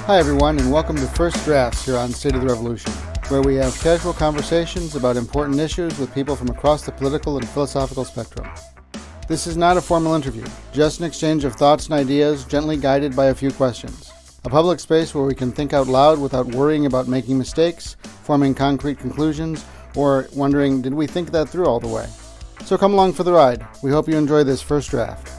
Hi everyone, and welcome to First Drafts here on State of the Revolution, where we have casual conversations about important issues with people from across the political and philosophical spectrum. This is not a formal interview, just an exchange of thoughts and ideas gently guided by a few questions. A public space where we can think out loud without worrying about making mistakes, forming concrete conclusions, or wondering, did we think that through all the way? So come along for the ride. We hope you enjoy this first draft.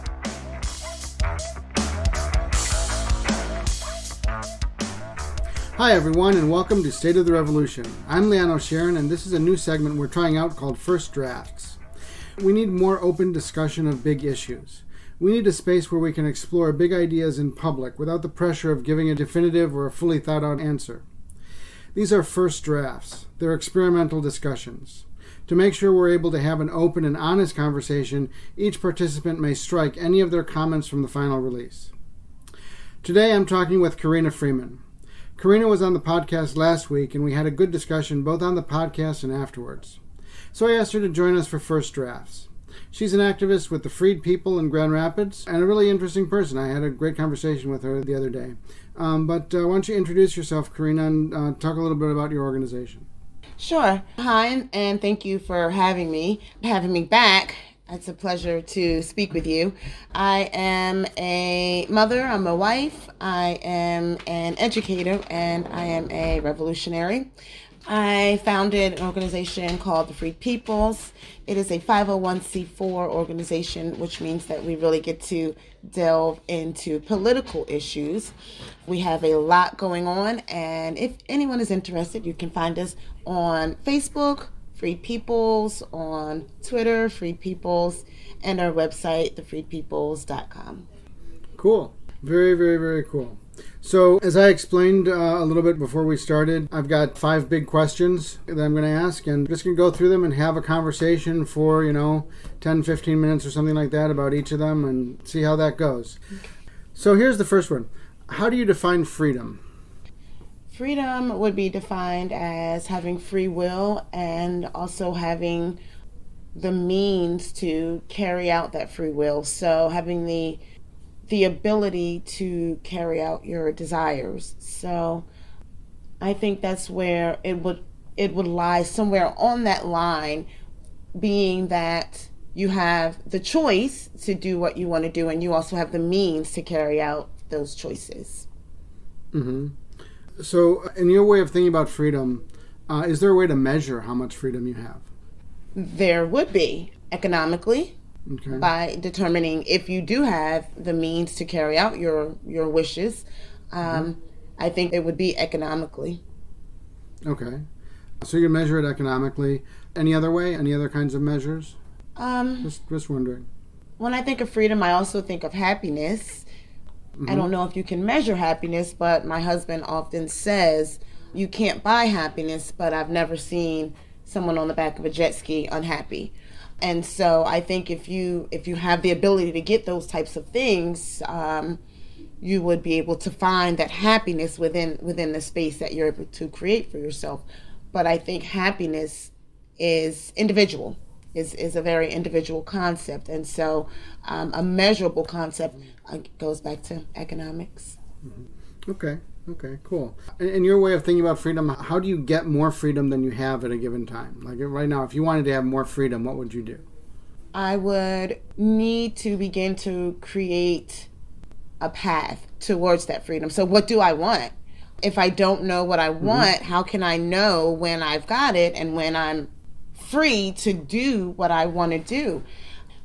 Hi everyone, and welcome to State of the Revolution. I'm Liano, and this is a new segment we're trying out called First Drafts. We need more open discussion of big issues. We need a space where we can explore big ideas in public without the pressure of giving a definitive or a fully thought out answer. These are first drafts. They're experimental discussions. To make sure we're able to have an open and honest conversation, each participant may strike any of their comments from the final release. Today I'm talking with Carina Freeman. Carina was on the podcast last week, and we had a good discussion both on the podcast and afterwards. So I asked her to join us for First Drafts. She's an activist with the Freed People in Grand Rapids, and a really interesting person. I had a great conversation with her the other day. But why don't you introduce yourself, Carina, and talk a little bit about your organization. Sure. Hi, and thank you for having me back. It's a pleasure to speak with you. I am a mother, I'm a wife, I am an educator, and I am a revolutionary. I founded an organization called the Freed Peoples. It is a 501c4 organization, which means that we really get to delve into political issues. We have a lot going on, and if anyone is interested, you can find us on Facebook, Freed Peoples, on Twitter, Freed Peoples, and our website, thefreedpeoples.com. Cool. Very, very, very cool. So, as I explained a little bit before we started, I've got 5 big questions that I'm going to ask, and I'm just going to go through them and have a conversation for, 10, 15 minutes or something like that about each of them and see how that goes. Okay. So, here's the first one. How do you define freedom? Freedom would be defined as having free will and also having the means to carry out that free will. So having the ability to carry out your desires. So I think that's where it would lie, somewhere on that line, being that you have the choice to do what you want to do, and you also have the means to carry out those choices. Mm-hmm. So, in your way of thinking about freedom, is there a way to measure how much freedom you have? There would be, economically, okay, by determining if you do have the means to carry out your wishes. I think it would be economically. Okay. So you measure it economically. Any other way? Any other kinds of measures? Just wondering. When I think of freedom, I also think of happiness. I don't know if you can measure happiness, but my husband often says you can't buy happiness, but I've never seen someone on the back of a jet ski unhappy. And so I think if you have the ability to get those types of things, you would be able to find that happiness within the space that you're able to create for yourself. But I think happiness is individual. Is a very individual concept, and so a measurable concept goes back to economics. Mm-hmm. Okay, cool. In your way of thinking about freedom, how do you get more freedom than you have at a given time? Like right now, if you wanted to have more freedom, what would you do? I would need to begin to create a path towards that freedom. So what do I want? If I don't know what I want, how can I know when I've got it and when I'm free to do what I want to do?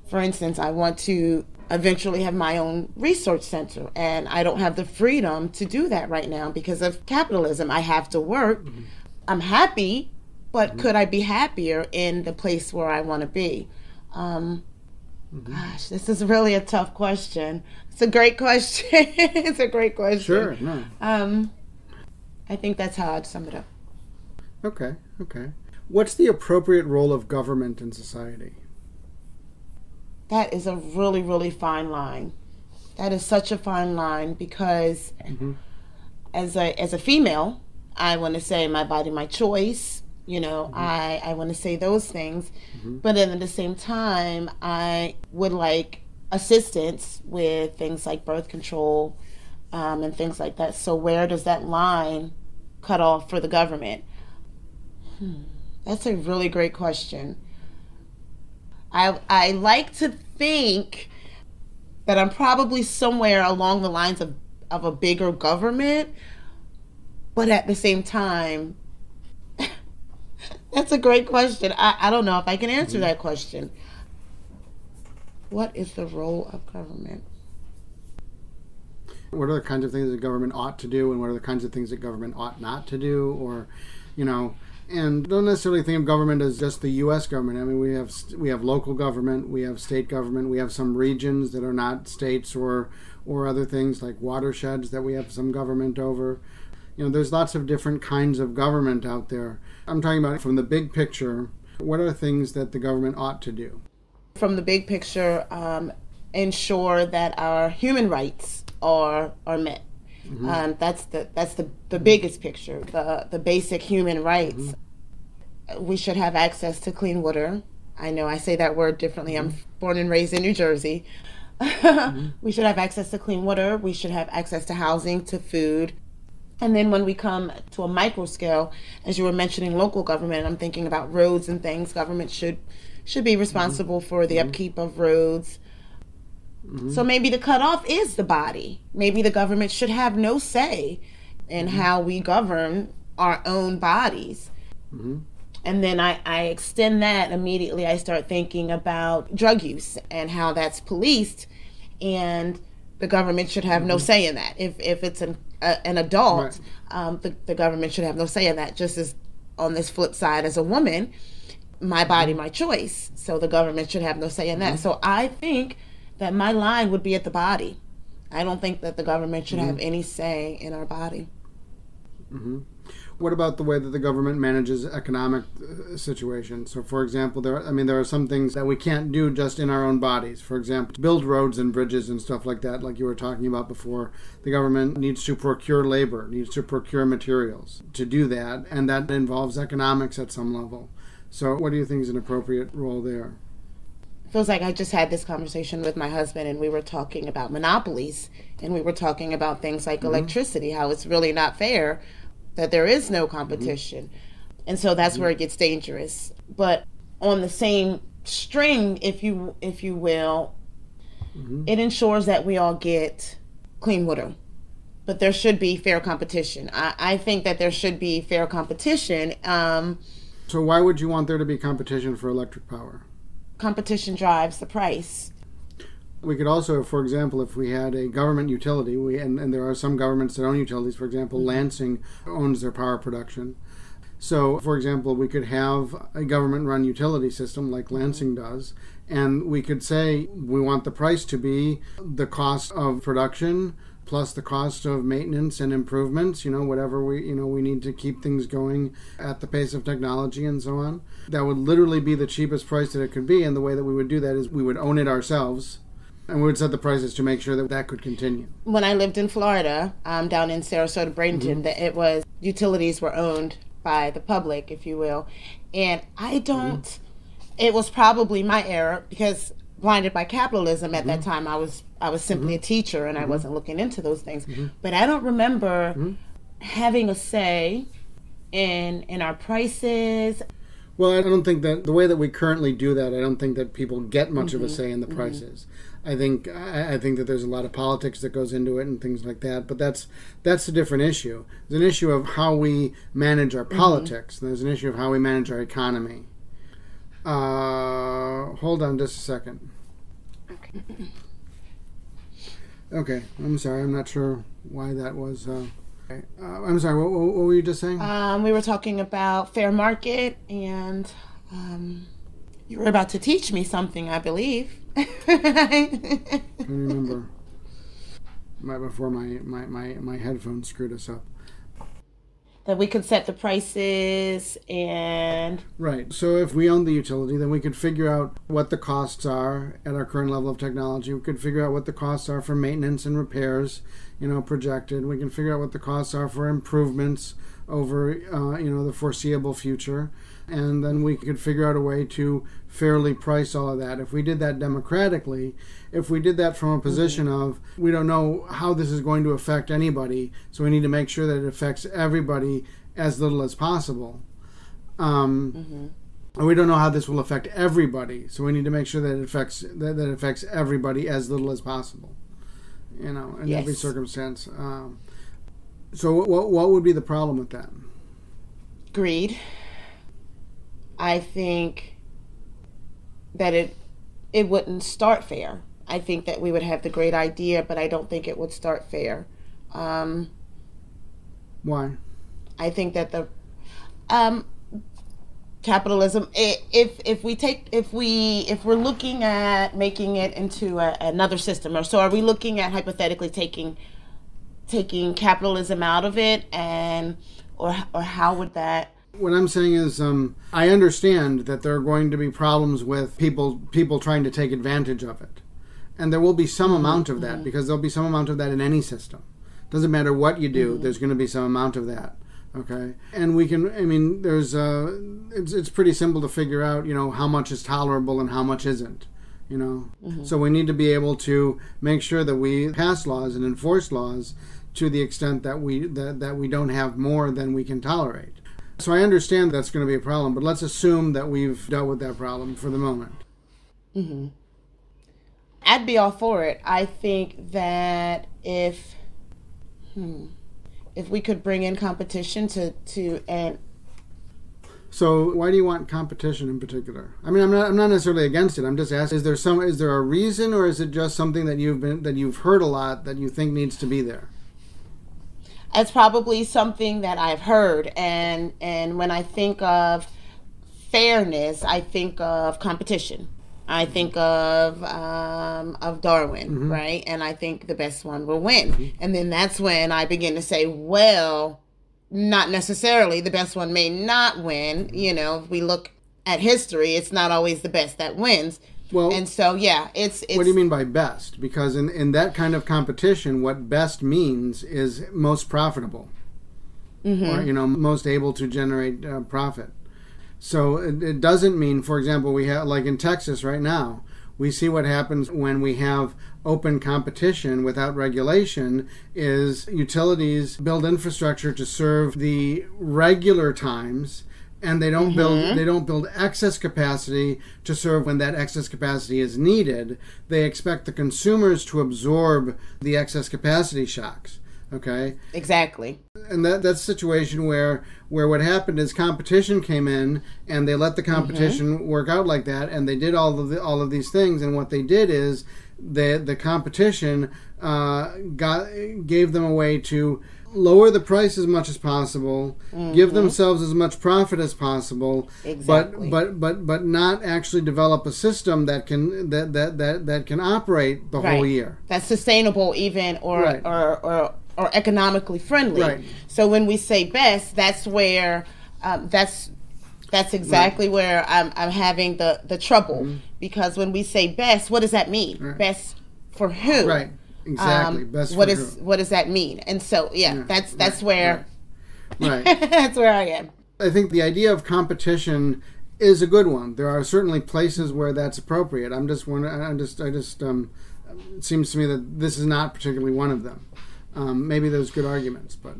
For instance, I want to eventually have my own research center, and I don't have the freedom to do that right now because of capitalism. I have to work. I'm happy, but could I be happier in the place where I want to be? Gosh, this is really a tough question. It's a great question. It's a great question. Sure. No. I think that's how I'd sum it up. Okay. What's the appropriate role of government in society? That is a really, really fine line. That is such a fine line because as a female, I want to say my body, my choice. I want to say those things. But then at the same time, I would like assistance with things like birth control, and things like that. So where does that line cut off for the government? That's a really great question. I like to think that I'm probably somewhere along the lines of a bigger government, but at the same time, that's a great question. I don't know if I can answer that question. What is the role of government? What are the kinds of things that government ought to do, and what are the kinds of things that government ought not to do? Or, and don't necessarily think of government as just the U.S. government. I mean, we have local government, we have state government, we have some regions that are not states or other things like watersheds that we have some government over. There's lots of different kinds of government out there. I'm talking about from the big picture, what are things that the government ought to do? From the big picture, ensure that our human rights are met. That's the biggest picture, the basic human rights. We should have access to clean water. I know I say that word differently. I'm born and raised in New Jersey. We should have access to clean water. We should have access to housing, to food. And then when we come to a micro scale, as you were mentioning local government, I'm thinking about roads and things. Government should be responsible for the upkeep of roads. So maybe the cutoff is the body. Maybe the government should have no say in how we govern our own bodies. And then I extend that immediately. I start thinking about drug use and how that's policed, and the government should have no say in that. If it's an adult, the government should have no say in that. Just as on this flip side, as a woman, my body, my choice. So the government should have no say in that. So I think that my line would be at the body. I don't think that the government should have any say in our body. What about the way that the government manages economic situations? So, for example, there are some things that we can't do just in our own bodies. For example, build roads and bridges and stuff like that, like you were talking about before. The government needs to procure labor, needs to procure materials to do that, and that involves economics at some level. So what do you think is an appropriate role there? Feels like I just had this conversation with my husband, and we were talking about monopolies, and we were talking about things like electricity, how it's really not fair that there is no competition. And so that's where it gets dangerous. But on the same string, if you will, it ensures that we all get clean water. But there should be fair competition. I think that there should be fair competition. So why would you want there to be competition for electric power? Competition drives the price. We could also, for example, if we had a government utility, and there are some governments that own utilities, for example, Lansing owns their power production. So, for example, we could have a government-run utility system like Lansing does, and we could say we want the price to be the cost of production plus the cost of maintenance and improvements, whatever we need to keep things going at the pace of technology and so on. That would literally be the cheapest price that it could be, and the way that we would do that is we would own it ourselves, and we would set the prices to make sure that that could continue. When I lived in Florida, down in Sarasota, Bradenton, it was utilities were owned by the public, if you will. And it was probably my error, because blinded by capitalism at that time, I was simply a teacher, and I wasn't looking into those things. But I don't remember having a say in our prices. Well, I don't think that the way that we currently do that, I don't think that people get much of a say in the prices. I think that there's a lot of politics that goes into it and things like that, but that's a different issue. There's an issue of how we manage our politics. There's an issue of how we manage our economy. Hold on just a second. Okay, I'm sorry. I'm not sure why that was. I'm sorry, what were you just saying? We were talking about fair market, and you were about to teach me something, I believe. I can't remember. Right before my headphones screwed us up. That we could set the prices and... Right. So if we own the utility, then we could figure out what the costs are at our current level of technology. We could figure out what the costs are for maintenance and repairs, projected. We can figure out what the costs are for improvements over, the foreseeable future. and then we could figure out a way to fairly price all of that. If we did that democratically, if we did that from a position of, we don't know how this is going to affect anybody, so we need to make sure that it affects everybody as little as possible. And we don't know how this will affect everybody, so we need to make sure that it affects everybody as little as possible. In every circumstance. So what would be the problem with that? Greed. I think that it wouldn't start fair. I think that we would have the great idea, but I don't think it would start fair. Why? I think that the capitalism. If we're looking at making it into another system, or so are we looking at hypothetically taking capitalism out of it, or how would that? What I'm saying is, I understand that there are going to be problems with people trying to take advantage of it, and there will be some amount of that, because there'll be some amount of that in any system. Doesn't matter what you do, there's going to be some amount of that. Okay, and we can. I mean, there's it's pretty simple to figure out, how much is tolerable and how much isn't. So we need to be able to make sure that we pass laws and enforce laws to the extent that we don't have more than we can tolerate. So I understand that's going to be a problem, but let's assume that we've dealt with that problem for the moment. I'd be all for it. I think that if we could bring in competition and. So why do you want competition in particular? I mean, I'm not necessarily against it. I'm just asking: is there a reason, or is it just something that you've heard a lot that you think needs to be there? It's probably something that I've heard, and when I think of fairness, I think of competition. I think of Darwin, right? And I think the best one will win. And then that's when I begin to say, well, not necessarily. The best one may not win. If we look at history, it's not always the best that wins. Well, and so, it's what do you mean by best? Because in that kind of competition, what best means is most profitable, or most able to generate profit. So it doesn't mean, for example, we have, like in Texas right now, we see what happens when we have open competition without regulation is utilities build infrastructure to serve the regular times, and they don't build excess capacity to serve when that excess capacity is needed. They expect the consumers to absorb the excess capacity shocks. Okay? Exactly. And that's a situation where what happened is competition came in, and they let the competition work out like that, and they did all of these things. And what they did is the competition gave them a way to lower the price as much as possible, give themselves as much profit as possible, exactly. but not actually develop a system that can operate the whole year. That's sustainable, even or economically friendly. Right. So when we say best, that's where that's exactly where I'm having the trouble, because when we say best, what does that mean? Right. Best for who? Right. Exactly. Best what for is who? What does that mean? And so that's where Right. that's where I am. I think the idea of competition is a good one. There are certainly places where that's appropriate. It seems to me that this is not particularly one of them. Maybe there's good arguments, but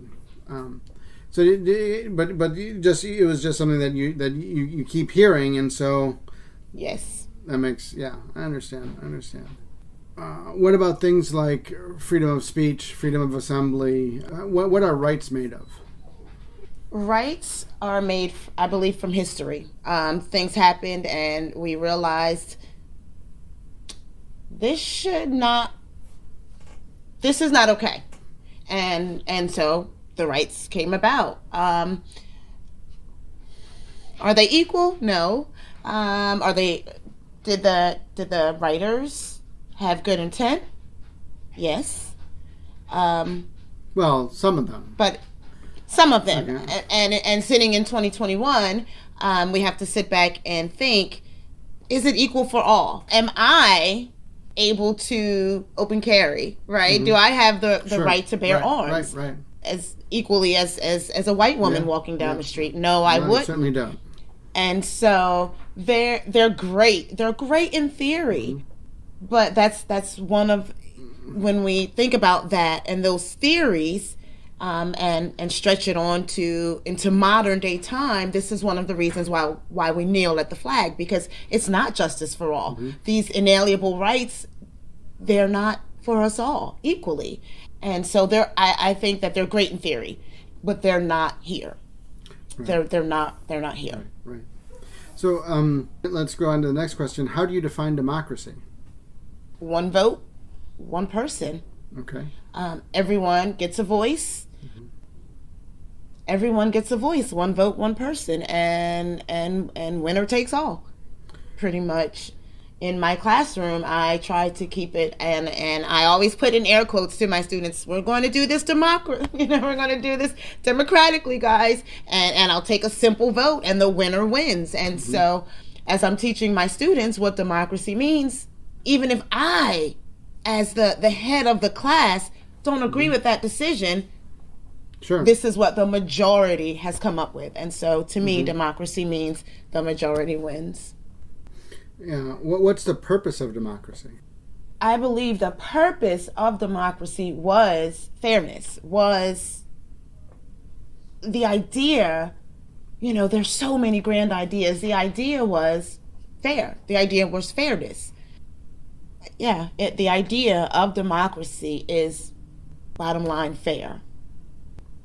it was just something that you keep hearing, and so yes, that makes I understand. What about things like freedom of speech, freedom of assembly? What are rights made of? Rights are made, I believe, from history. Things happened, and we realized this is not okay. And so the rights came about. Are they equal? No. Did the writers have good intent? Yes. Well, some of them. But some of them. Okay. And sitting in 2021, we have to sit back and think, is it equal for all? Am I able to open carry, right? Do I have the Sure. right to bear arms? Right. As equally as a white woman walking down the street? No, I wouldn't. Certainly don't. And so they're great. They're great in theory. But that's one of, when we think about that and those theories, and stretch it on into modern day time, this is one of the reasons why we kneel at the flag, because it's not justice for all. These inalienable rights, they're not for us all equally. And so I think that they're great in theory, but they're not here. Right. They're not here. Right. So let's go on to the next question. How do you define democracy? One vote, one person. Okay. Everyone gets a voice. Everyone gets a voice. One vote, one person, and winner takes all. Pretty much. In my classroom, I try to keep it, and I always put in air quotes to my students, we're going to do this we're going to do this democratically, guys, and I'll take a simple vote, and the winner wins. And so, as I'm teaching my students what democracy means, even if I, as the head of the class, don't agree with that decision, sure, this is what the majority has come up with. And so, to me, democracy means the majority wins. Yeah. What's the purpose of democracy? I believe the purpose of democracy was fairness, was the idea, there's so many grand ideas. The idea was fair. The idea was fairness. Yeah, the idea of democracy is, bottom line, fair.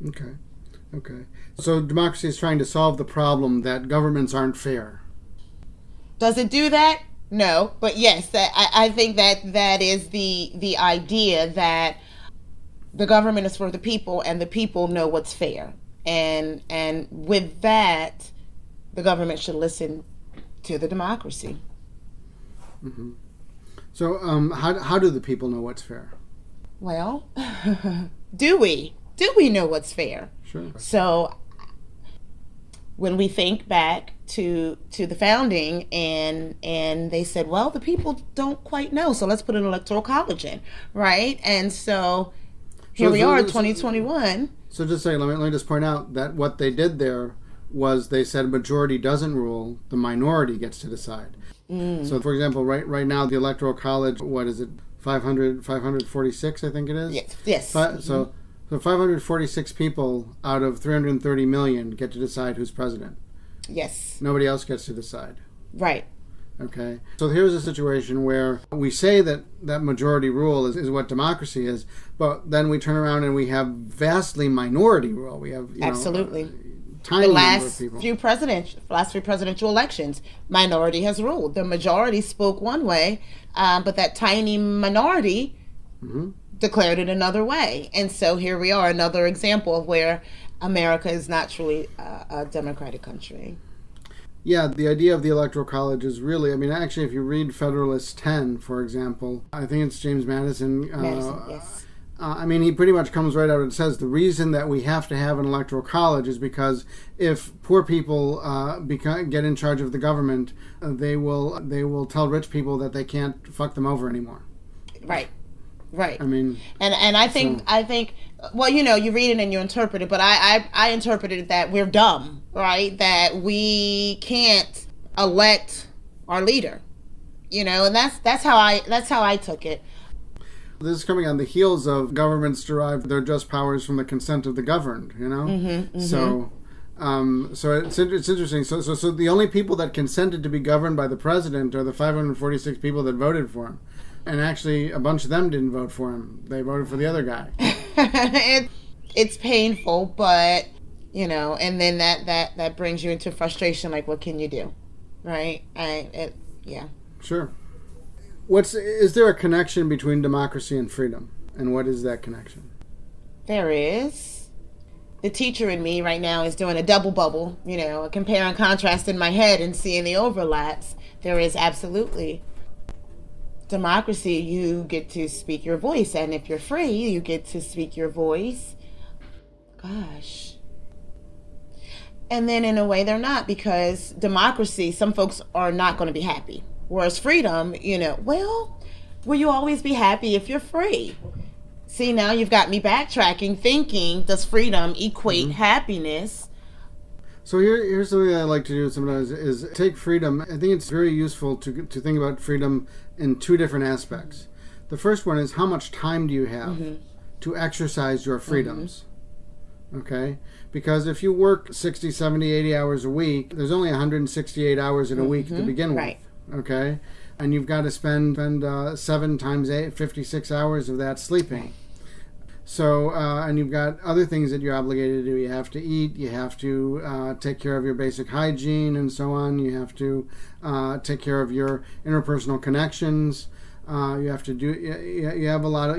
Okay. So democracy is trying to solve the problem that governments aren't fair. Does it do that? No, but yes, I think that is the idea, that the government is for the people and the people know what's fair. And with that, the government should listen to the democracy. So how do the people know what's fair? Well, do we know what's fair? Sure. So when we think back to the founding, and they said, well, the people don't quite know, so let's put an electoral college in, right? And so here we are, 2021. So just say, let me just point out that what they did there was they said majority doesn't rule, the minority gets to decide. So, for example, right now the electoral college, what is it, 546, I think it is? Yes. So 546 people out of 330 million get to decide who's president. Yes. Nobody else gets to decide. Right. Okay. So here's a situation where we say that majority rule is what democracy is, but then we turn around and we have vastly minority rule. We have absolutely tiny number of people. Last few presidential elections, minority has ruled. The majority spoke one way, but that tiny minority declared it another way. And so here we are, another example of where America is not truly a democratic country. Yeah, the idea of the Electoral College is really, actually, if you read Federalist 10, for example, I think it's James Madison. Yes. He pretty much comes right out and says the reason that we have to have an Electoral College is because if poor people get in charge of the government, they will tell rich people that they can't fuck them over anymore. Right. And I think well, you read it and you interpret it, but I interpreted that we're dumb, right? That we can't elect our leader, and that's how I took it. This is coming on the heels of governments derive their just powers from the consent of the governed, So it's interesting. So the only people that consented to be governed by the president are the 546 people that voted for him. And actually, a bunch of them didn't vote for him. They voted for the other guy. It's painful, but, and then that brings you into frustration, like, what can you do? Right? Yeah. Sure. Is there a connection between democracy and freedom? And what is that connection? There is. The teacher in me right now is doing a double bubble, a compare and contrast in my head and seeing the overlaps. There is absolutely. Democracy, you get to speak your voice, and if you're free, you get to speak your voice. Gosh. And then in a way they're not, because democracy, some folks are not going to be happy. Whereas freedom, well, will you always be happy if you're free? See, now you've got me backtracking, thinking, does freedom equate happiness? So here's something that I like to do sometimes is take freedom. I think it's very useful to think about freedom in two different aspects. The first one is how much time do you have to exercise your freedoms? Okay? Because if you work 60, 70, 80 hours a week, there's only 168 hours in a week to begin with. Right. Okay? And you've got to spend 7 times 8, 56 hours of that sleeping. So, and you've got other things that you're obligated to do. You have to eat, you have to take care of your basic hygiene and so on. You have to take care of your interpersonal connections. You have to do. You have a lot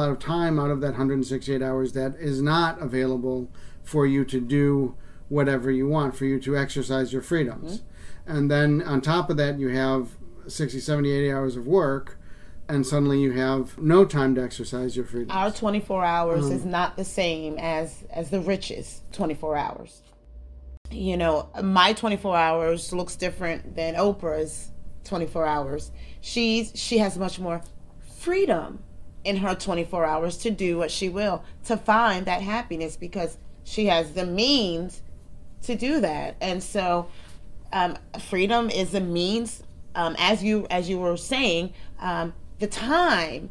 of time out of that 168 hours that is not available for you to do whatever you want, for you to exercise your freedoms. And then on top of that, you have 60, 70, 80 hours of work. And suddenly you have no time to exercise your freedom. Our 24 hours is not the same as the rich's 24 hours. You know, my 24 hours looks different than Oprah's 24 hours. She has much more freedom in her 24 hours to do what she will, to find that happiness, because she has the means to do that. And so freedom is a means, as you were saying, the time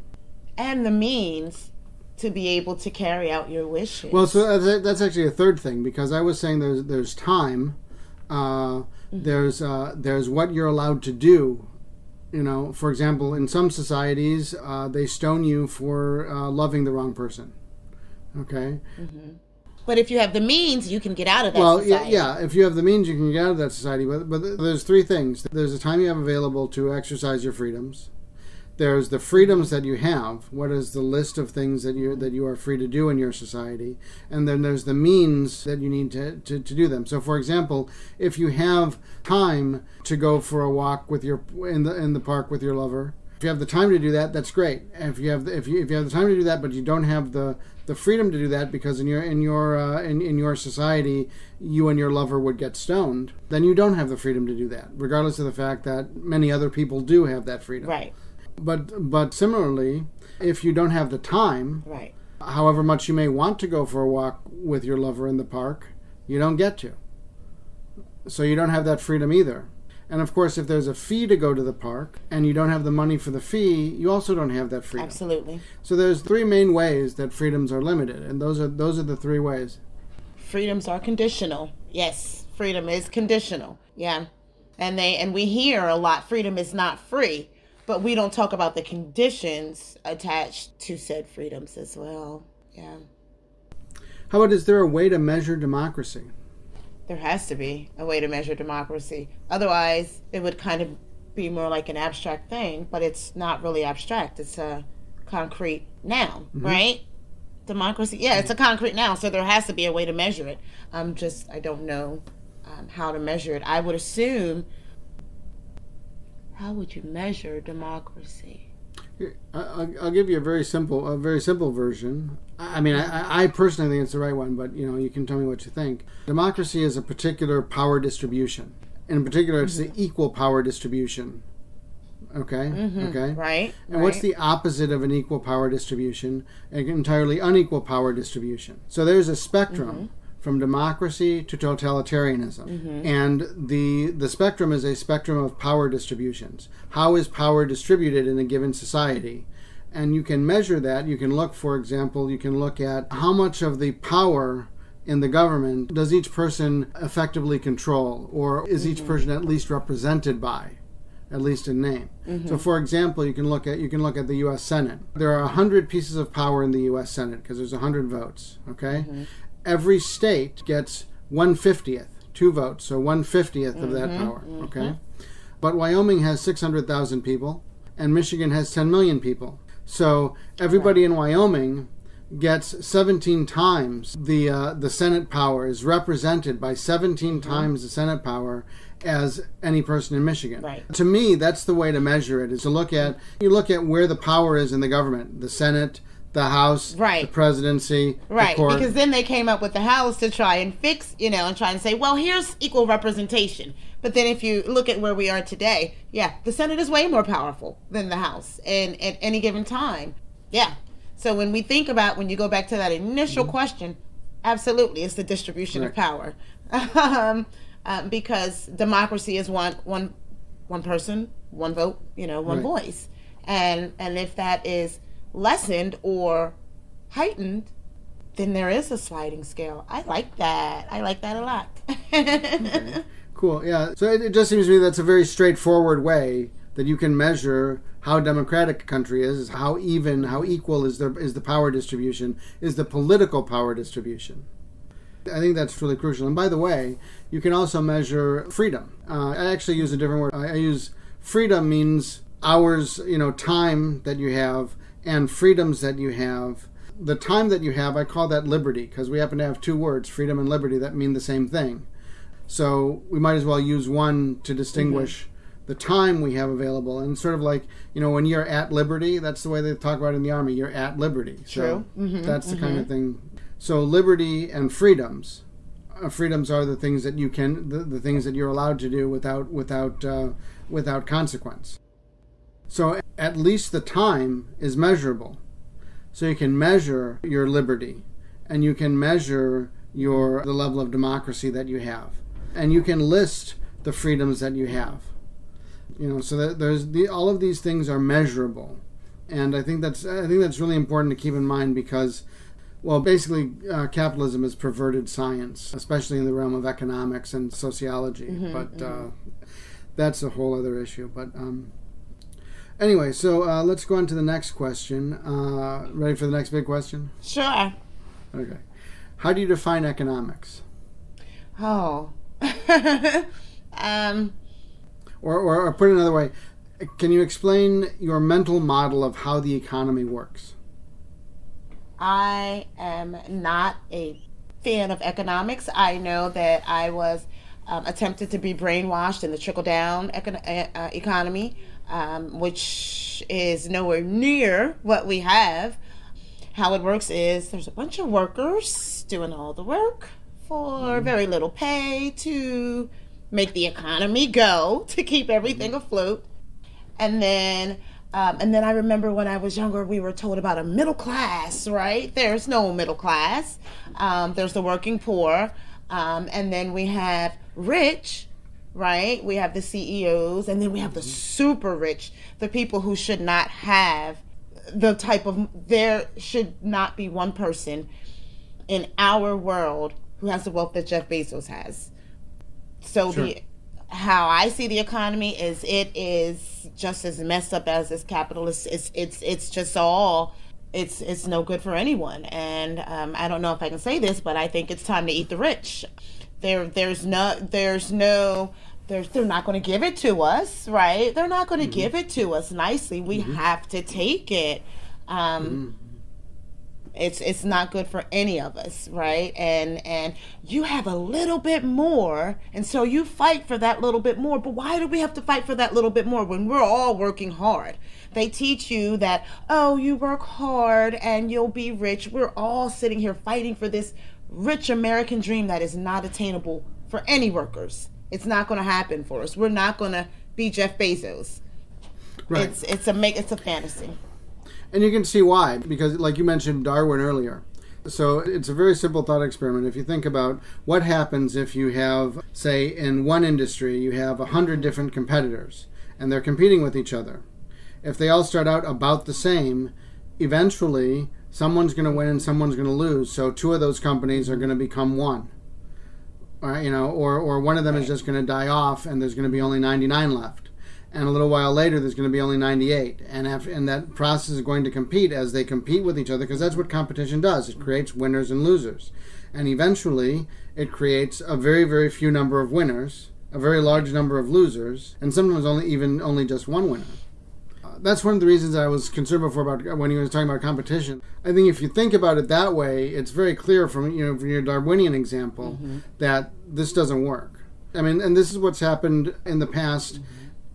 and the means to be able to carry out your wishes. Well, so that's actually a third thing, because I was saying there's time, there's what you're allowed to do. You know, for example, in some societies, they stone you for loving the wrong person. Okay. But if you have the means, you can get out of that society. Yeah, if you have the means, you can get out of that society. But there's three things. There's the time you have available to exercise your freedoms. There's the freedoms that you have. What is the list of things that you are free to do in your society? And then there's the means that you need to do them. So, for example, if you have time to go for a walk with in the park with your lover, if you have the time to do that, that's great. If you have the time to do that, but you don't have the freedom to do that because in your society you and your lover would get stoned, then you don't have the freedom to do that, regardless of the fact that many other people do have that freedom. Right. But similarly, if you don't have the time, right, however much you may want to go for a walk with your lover in the park, you don't get to. So you don't have that freedom either. And of course, if there's a fee to go to the park and you don't have the money for the fee, you also don't have that freedom. Absolutely. So there's three main ways that freedoms are limited, and those are the three ways. Freedoms are conditional. Yes, freedom is conditional. Yeah. And we hear a lot, freedom is not free. But we don't talk about the conditions attached to said freedoms as well. Yeah. How about, is there a way to measure democracy? There has to be a way to measure democracy. Otherwise, it would kind of be more like an abstract thing, but it's not really abstract. It's a concrete noun, right? Democracy, yeah, it's a concrete noun, so there has to be a way to measure it. I don't know how to measure it. I would assume... How would you measure democracy? I'll give you a very simple version. I mean, I personally think it's the right one, but you can tell me what you think. Democracy is a particular power distribution. In particular, it's the equal power distribution. Okay? Okay? Right. And what's the opposite of an equal power distribution? An entirely unequal power distribution. So there's a spectrum from democracy to totalitarianism. And the spectrum is a spectrum of power distributions. How is power distributed in a given society? And you can measure that. You can look, for example, at how much of the power in the government does each person effectively control, or is each person at least represented by, at least in name. So, for example, you can look at the U.S. Senate. There are 100 pieces of power in the U.S. Senate because there's 100 votes. Okay. Every state gets 1/50th, 2 votes, so 1/50th of that power, okay? But Wyoming has 600,000 people, and Michigan has 10 million people. So everybody in Wyoming gets 17 times the Senate power, is represented by 17 times the Senate power as any person in Michigan. Right. To me, that's the way to measure it, is to look at where the power is in the government, the Senate, the House, the presidency, the court. Because then they came up with the House to try and fix, and try and say, well, here's equal representation. But then if you look at where we are today, the Senate is way more powerful than the House at any given time. Yeah. So when you go back to that initial question, absolutely, it's the distribution of power. because democracy is one person, one vote, one voice. And if that is lessened or heightened, then there is a sliding scale. I like that. I like that a lot. Okay. Cool. Yeah. So it just seems to me that's a very straightforward way that you can measure how democratic a country is how even, how equal is the power distribution, is the political power distribution. I think that's really crucial. And by the way, you can also measure freedom. I actually use a different word. I use freedom means hours, time that you have and freedoms that you have. The time that you have, I call that liberty, because we happen to have two words, freedom and liberty, that mean the same thing. So we might as well use one to distinguish the time we have available. And sort of like, when you're at liberty, that's the way they talk about it in the Army, you're at liberty. True. So that's the kind of thing. So liberty and freedoms. Freedoms are the things that you can, the things that you're allowed to do without consequence. So at least the time is measurable. So you can measure your liberty, and you can measure the level of democracy that you have, and you can list the freedoms that you have. So that there's all of these things are measurable, and I think that's really important to keep in mind because, well, basically capitalism has perverted science, especially in the realm of economics and sociology. That's a whole other issue. But anyway, so let's go on to the next question. Ready for the next big question? Sure. Okay. How do you define economics? Oh. Or put it another way, can you explain your mental model of how the economy works? I am not a fan of economics. I know that I was attempted to be brainwashed in the trickle-down economy, which is nowhere near what we have. How it works is there's a bunch of workers doing all the work for very little pay to make the economy go, to keep everything afloat. And then I remember when I was younger, we were told about a middle class, right? There's no middle class. There's the working poor. And then we have rich, right? We have the CEOs, and then we have the super rich, the people who should not have there should not be one person in our world who has the wealth that Jeff Bezos has. So sure. How I see the economy is it is just as messed up as this capitalist. It's just all it's no good for anyone. And I don't know if I can say this, but I think it's time to eat the rich. They're not going to give it to us, right? They're not going to give it to us nicely. We have to take it. It's not good for any of us, right? And you have a little bit more, and so you fight for that little bit more. But why do we have to fight for that little bit more when we're all working hard? They teach you that, you work hard and you'll be rich. We're all sitting here fighting for this rich American dream that is not attainable for any workers. It's not going to happen for us. We're not going to be Jeff Bezos. Right. It's a fantasy. And you can see why, because like you mentioned Darwin earlier. So it's a very simple thought experiment. If you think about what happens if you have, say, in one industry, you have 100 different competitors, and they're competing with each other. If they all start out about the same, eventually someone's going to win and someone's going to lose. So two of those companies are going to become one. Or one of them is just going to die off, and there's going to be only 99 left. And a little while later, there's going to be only 98. And that process is going to compete as they compete with each other, because that's what competition does. It creates winners and losers. And eventually, it creates a very, very few number of winners, a very large number of losers, and sometimes only just one winner. That's one of the reasons I was concerned before about when you were talking about competition. I think if you think about it that way, it's very clear from your Darwinian example that this doesn't work. I mean, and this is what's happened in the past.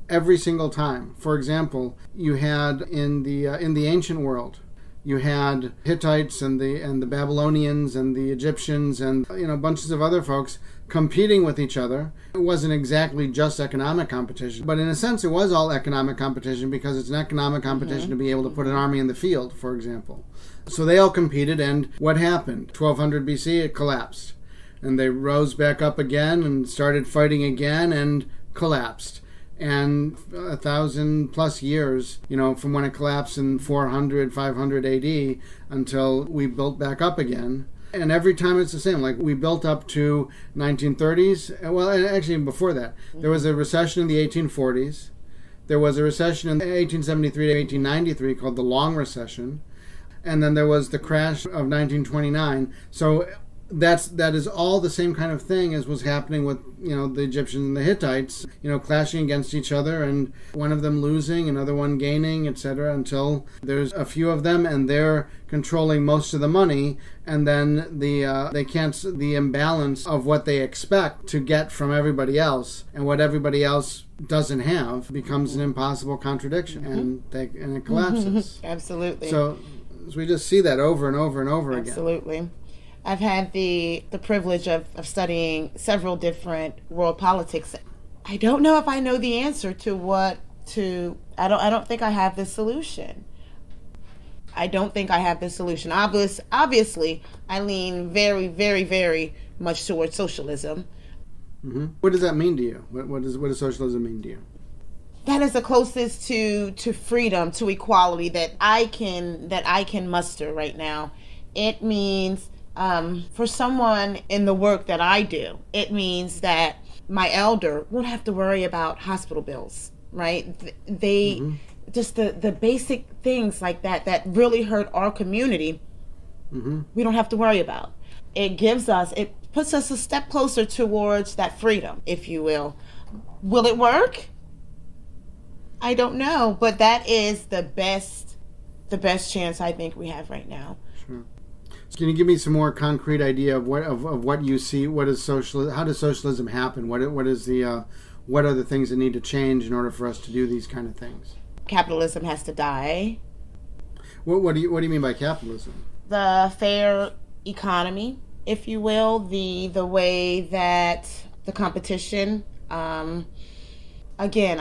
Every single time. For example, you had in the ancient world, you had Hittites and the Babylonians and the Egyptians and bunches of other folks competing with each other. It wasn't exactly just economic competition, but in a sense it was all economic competition, because it's an economic competition to be able to put an army in the field, for example. So they all competed, and what happened? 1200 BC, it collapsed. and they rose back up again and started fighting again and collapsed. And 1,000 plus years, from when it collapsed in 400, 500 AD until we built back up again. And every time it's the same. Like, we built up to 1930s. Well, actually, before that, there was a recession in the 1840s. There was a recession in 1873 to 1893 called the Long Recession. And then there was the crash of 1929. So that is all the same kind of thing as was happening with the Egyptians and the Hittites, clashing against each other, and one of them losing, another one gaining, etc., until there's a few of them and they're controlling most of the money, and then they can't the imbalance of what they expect to get from everybody else and what everybody else doesn't have becomes an impossible contradiction, and it collapses. Absolutely. So we just see that over and over and over again. Absolutely. I've had the privilege of studying several different world politics. I don't know if I know the answer I don't think I have the solution. Obviously, I lean very, very, very much towards socialism. Mm-hmm. What does that mean to you? What does socialism mean to you? That is the closest to freedom, to equality that I can muster right now. It means, for someone in the work that I do, it means that my elder won't have to worry about hospital bills, right? They just the basic things like that really hurt our community. We don't have to worry about. It puts us a step closer towards that freedom, if you will. Will it work? I don't know, but that is the best chance I think we have right now. Sure. So can you give me some more concrete idea of what you see? What is socialism? How does socialism happen? What are the things that need to change in order for us to do these kind of things? Capitalism has to die. What do you mean by capitalism? The fair economy, if you will, the way that the competition. Again,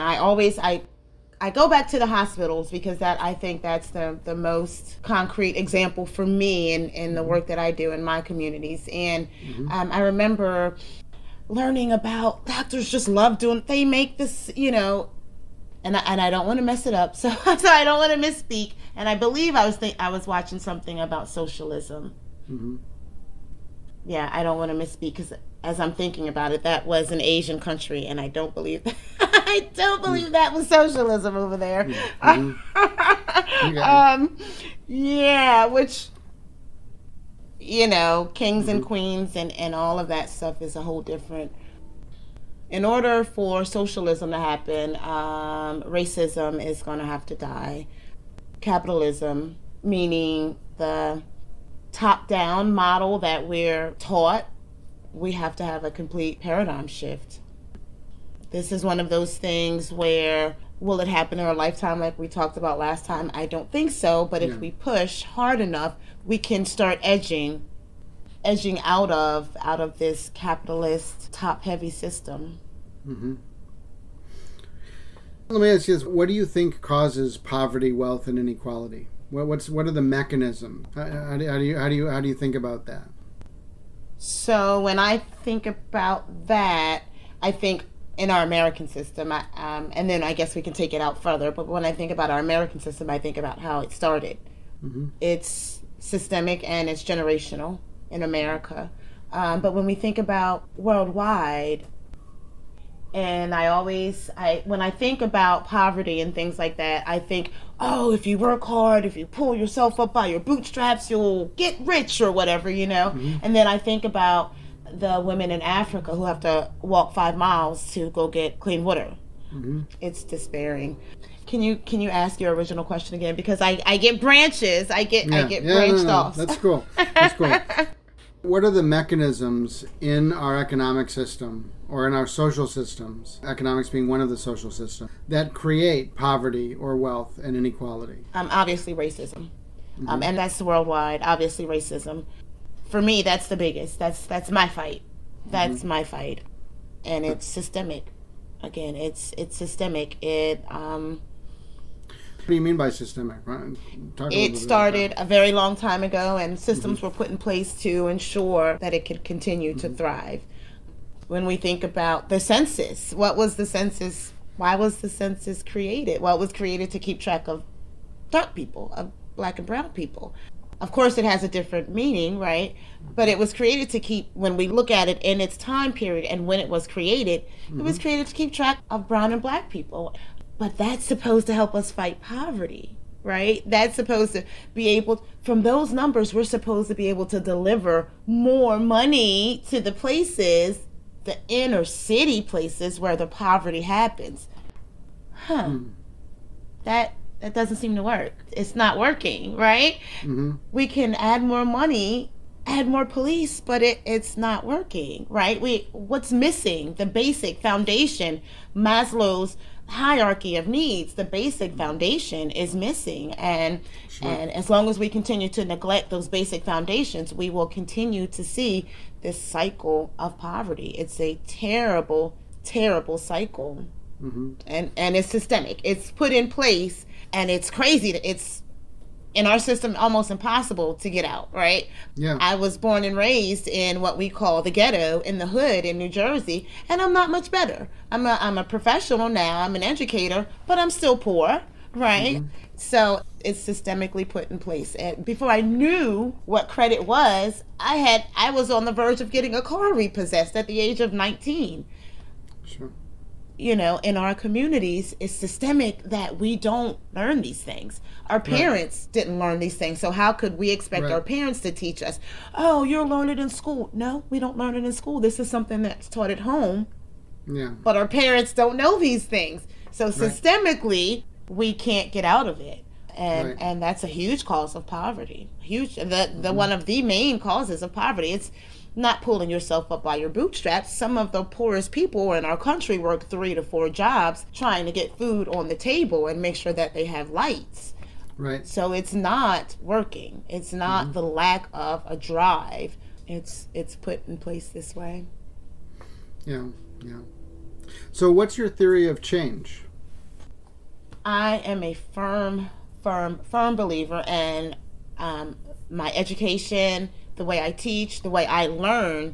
I go back to the hospitals because I think that's the most concrete example for me in the work that I do in my communities. And I remember learning about doctors just love they make this, and I don't want to mess it up, so I don't want to misspeak. And I believe I was watching something about socialism. Yeah, I don't want to misspeak because as I'm thinking about it, that was an Asian country, and I don't believe that was socialism over there. Yeah, which kings and queens and all of that stuff is a whole different. In order for socialism to happen, racism is going to have to die. Capitalism, meaning the top-down model that we're taught, we have to have a complete paradigm shift. This is one of those things where, will it happen in our lifetime like we talked about last time? I don't think so, but if we push hard enough, we can start edging out of this capitalist top-heavy system. Let me ask you this: what do you think causes poverty, wealth, and inequality? What are the mechanisms? How do you think about that? So when I think about that, I think in our American system, and then I guess we can take it out further. But when I think about our American system, I think about how it started. It's systemic and it's generational in America. But when we think about worldwide, and when I think about poverty and things like that, I think, oh, if you work hard, if you pull yourself up by your bootstraps, you'll get rich or whatever, And then I think about the women in Africa who have to walk 5 miles to go get clean water. It's despairing. Can you ask your original question again? Because I get branches. I get branched off. That's cool. What are the mechanisms in our economic system or in our social systems, economics being one of the social systems, that create poverty or wealth and inequality? Obviously racism. And that's worldwide. Obviously racism. For me, that's the biggest. That's my fight. That's my fight. And it's systemic. Again, it's systemic. What do you mean by systemic? It started a very long time ago, and systems were put in place to ensure that it could continue to thrive. When we think about the census, what was the census? Why was the census created? Well, it was created to keep track of dark people, of black and brown people. Of course, it has a different meaning, right? But it was created to keep, when we look at it in its time period and when it was created, it was created to keep track of brown and black people. But that's supposed to help us fight poverty, right? That's supposed to be able, from those numbers, we're supposed to be able to deliver more money to the places, the inner city places where the poverty happens. That doesn't seem to work. It's not working, right? We can add more money, add more police, but it's not working, right? What's missing? The basic foundation, Maslow's hierarchy of needs, the basic foundation is missing. And as long as we continue to neglect those basic foundations, we will continue to see this cycle of poverty. It's a terrible, terrible cycle. And it's systemic. It's put in place, and it's crazy. It's in our system almost impossible to get out, right? Yeah. I was born and raised in what we call the ghetto, in the hood in New Jersey, and I'm not much better. I'm a professional now. I'm an educator, but I'm still poor, right? So it's systemically put in place. And before I knew what credit was, I was on the verge of getting a car repossessed at the age of 19. Sure. You know, in our communities, it's systemic that we don't learn these things. Our parents didn't learn these things, so how could we expect our parents to teach us? Oh, you'll learn it in school. No, we don't learn it in school. This is something that's taught at home. Yeah. But our parents don't know these things. So systemically, we can't get out of it. And that's a huge cause of poverty. One of the main causes of poverty. It's not pulling yourself up by your bootstraps. Some of the poorest people in our country work 3 to 4 jobs trying to get food on the table and make sure that they have lights. Right. So it's not working. It's not the lack of a drive. It's put in place this way. Yeah. So what's your theory of change? I am a firm believer in my education. The way I teach, the way I learn,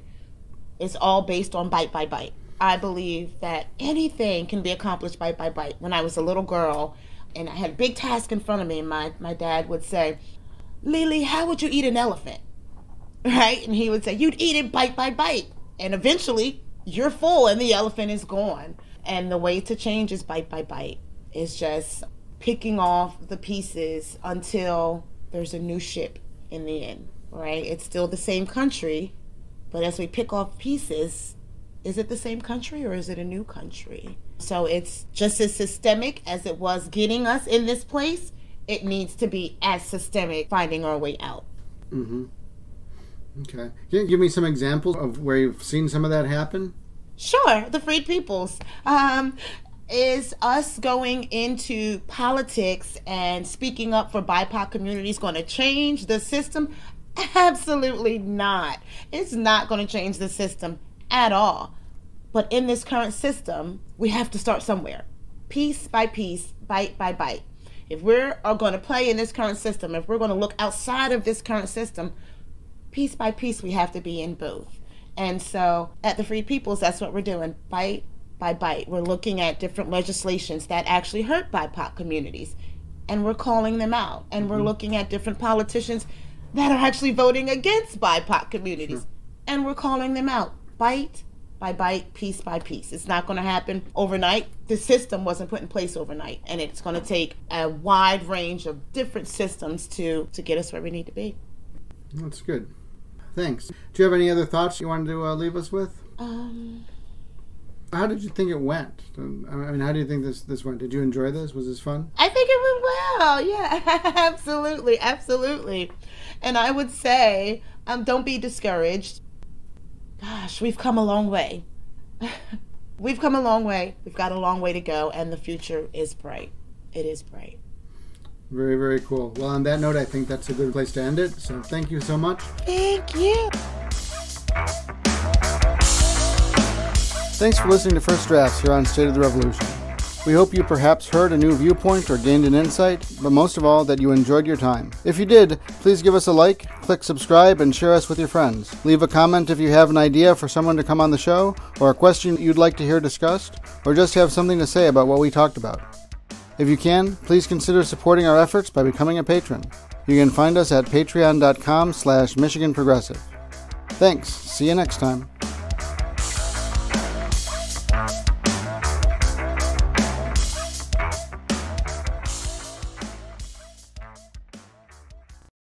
is all based on bite by bite. I believe that anything can be accomplished bite by bite. When I was a little girl and I had a big task in front of me, my dad would say, Lily, how would you eat an elephant? Right? And he would say, you'd eat it bite by bite. And eventually you're full and the elephant is gone. And the way to change is bite by bite. It's just picking off the pieces until there's a new ship in the end. Right? It's still the same country, but as we pick off pieces, is it the same country or is it a new country? So it's just as systemic as it was getting us in this place. It needs to be as systemic finding our way out. Okay. Can you give me some examples of where you've seen some of that happen? Sure. The Freed Peoples. Is us going into politics and speaking up for BIPOC communities going to change the system? Absolutely not. It's not going to change the system at all. But in this current system, we have to start somewhere. Piece by piece, bite by bite. If we are going to play in this current system, if we're going to look outside of this current system, piece by piece, we have to be in both. And so at the Freed Peoples, that's what we're doing, bite by bite. We're looking at different legislations that actually hurt BIPOC communities, and we're calling them out. And we're looking at different politicians that are actually voting against BIPOC communities, and we're calling them out, bite by bite, piece by piece. It's not going to happen overnight. The system wasn't put in place overnight, and it's going to take a wide range of different systems to get us where we need to be. That's good. Thanks. Do you have any other thoughts you wanted to leave us with? How did you think it went? I mean, how do you think this went? Did you enjoy this? Was this fun? I think it went well. Yeah, absolutely. And I would say, don't be discouraged. Gosh, we've come a long way. We've come a long way. We've got a long way to go, and the future is bright. It is bright. Very, very cool. Well, on that note, I think that's a good place to end it. So thank you so much. Thank you. Thanks for listening to First Drafts here on State of the Revolution. We hope you perhaps heard a new viewpoint or gained an insight, but most of all, that you enjoyed your time. If you did, please give us a like, click subscribe, and share us with your friends. Leave a comment if you have an idea for someone to come on the show, or a question you'd like to hear discussed, or just have something to say about what we talked about. If you can, please consider supporting our efforts by becoming a patron. You can find us at patreon.com/MichiganProgressive. Thanks. See you next time.